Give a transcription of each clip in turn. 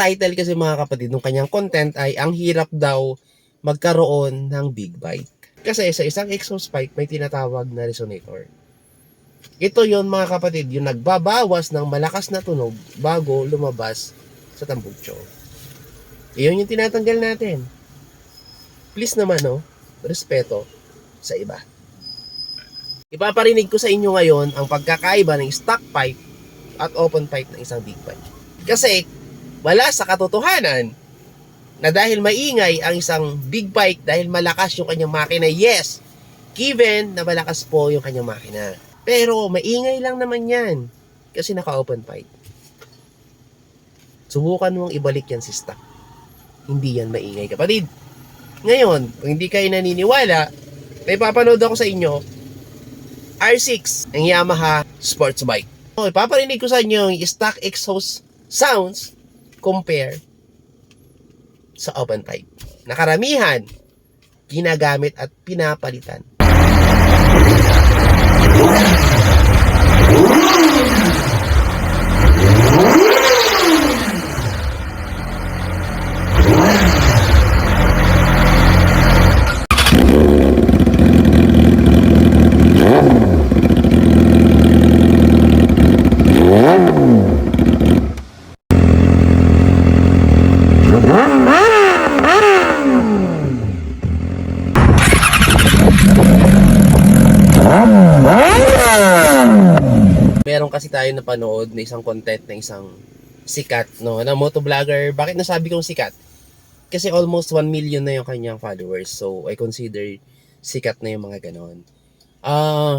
title kasi mga kapatid ng kanyang content ay ang hirap daw magkaroon ng big bike. Kasi sa isang exhaust pipe may tinatawag na resonator. Ito yon mga kapatid, yung nagbabawas ng malakas na tunog bago lumabas sa tambutso. Iyon yung tinatanggal natin. Please naman respeto sa iba. Ipaparinig ko sa inyo ngayon ang pagkakaiba ng stock pipe at open pipe ng isang big bike. Kasi wala sa katotohanan na dahil maingay ang isang big bike dahil malakas yung kanyang makina. Yes, given na malakas po yung kanyang makina. Pero maingay lang naman yan kasi naka-open pipe. Subukan mong ibalik yan si stock. Hindi yan maingay, kapatid. Ngayon, kung hindi kayo naniniwala, may papanood ako sa inyo R6 ng Yamaha sports bike. So, ipaparinig ko sa inyo yung stock exhaust sounds compare sa open pipe. Nakaramihan, ginagamit at pinapalitan. Meron kasi tayo napanood na isang content ng isang sikat, na motovlogger. Bakit nasabi kong sikat? Kasi almost 1 million na yung kanyang followers. So, I consider sikat na yung mga ganon.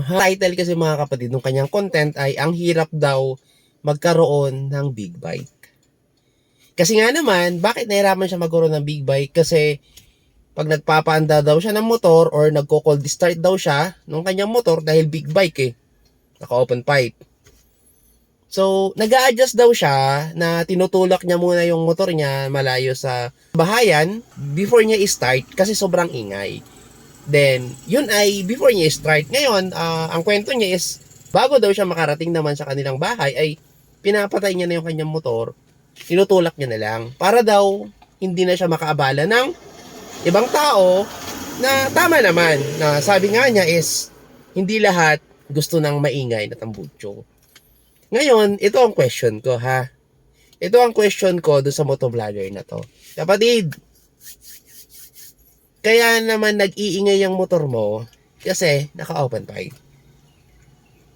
Title kasi mga kapatid ng kanyang content ay ang hirap daw magkaroon ng big bike. Kasi nga naman, bakit nahirapan siya magkaroon ng big bike? Kasi pag nagpapaanda daw siya ng motor or nagko-cold start daw siya ng kanyang motor dahil big bike naka-open pipe. So, nag-a-adjust daw siya na tinutulak niya muna yung motor niya malayo sa bahayan before niya i-start kasi sobrang ingay. Then, yun ay before niya i-start. Ngayon, ang kwento niya is bago daw siya makarating naman sa kanilang bahay ay pinapatay niya na yung kanyang motor, tinutulak niya na lang para daw hindi na siya makaabala ng ibang tao na tama naman na sabi nga niya is hindi lahat gusto ng maingay na tambutso. Ngayon, ito ang question ko Ito ang question ko doon sa motovlogger na to. Kapatid, kaya naman nag-iingay ang motor mo kasi naka-open pipe.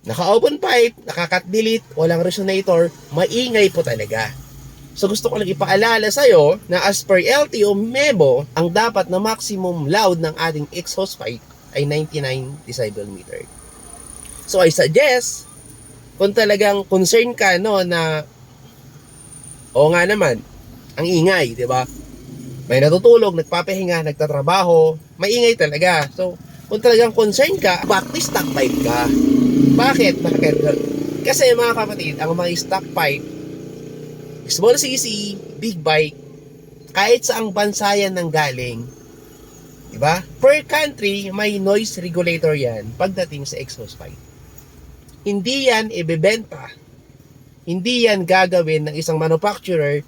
Naka-open pipe, naka-cut delete, walang resonator, maingay po talaga. So gusto ko lang ipaalala sa'yo na as per LTO Memo, ang dapat na maximum loud ng ating exhaust pipe ay 99 decibel meter. So I suggest, kung talagang concern ka na oo nga naman, ang ingay, di ba? May natutulog, nagpapahinga, nagtatrabaho, maingay talaga. So, kung talagang concern ka, practice stock pipe ka. Bakit? Kasi mga kapatid, ang mga stock pipe, small cc, big bike, kahit saang bansa yan nang galing, di ba? Per country, may noise regulator yan pagdating sa exhaust pipe. Hindi yan ibebenta. Hindi yan gagawin ng isang manufacturer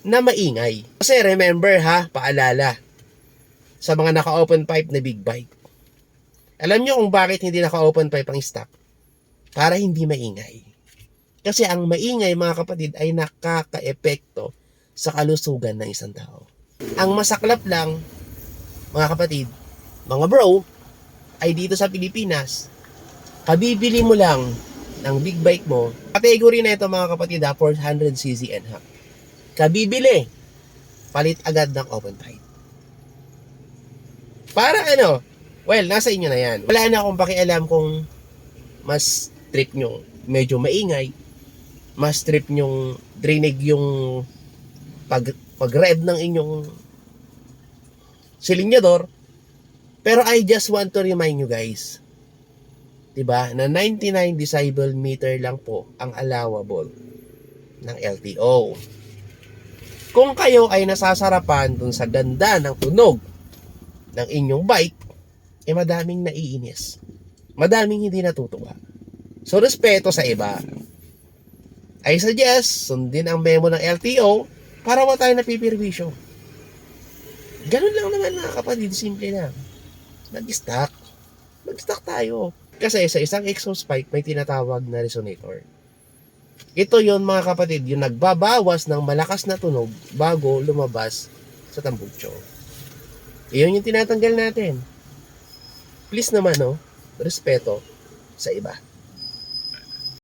na maingay. Kasi remember paalala sa mga naka-open pipe na big bike. Alam nyo kung bakit hindi naka-open pipe ang stock? Para hindi maingay. Kasi ang maingay mga kapatid ay nakaka-epekto sa kalusugan ng isang tao. Ang masaklap lang mga kapatid, mga bro, ay dito sa Pilipinas, kabibili mo lang ng big bike mo, category na ito mga kapatid 400cc and up. Kabibili, palit agad ng open pipe. Para well, nasa inyo na yan. Wala na akong pakialam kung mas trip nyo medyo maingay, mas trip nyong drinig yung pag-rev ng inyong silinyador. Pero I just want to remind you guys, diba, na 99 decibel meter lang po ang allowable ng LTO. Kung kayo ay nasasarapan dun sa ganda ng tunog ng inyong bike, madaming naiinis. Madaming hindi natutuwa. So, respeto sa iba. I suggest, sundin ang memo ng LTO Para wala tayo napipirwisyo. Ganun lang naman mga kapatid, simple lang. Mag-stock. Mag-stock tayo. Kasi sa isang exhaust pipe, may tinatawag na resonator. Ito yon mga kapatid, yung nagbabawas ng malakas na tunog bago lumabas sa tambucho. Iyon yung tinatanggal natin. Please naman, respeto sa iba.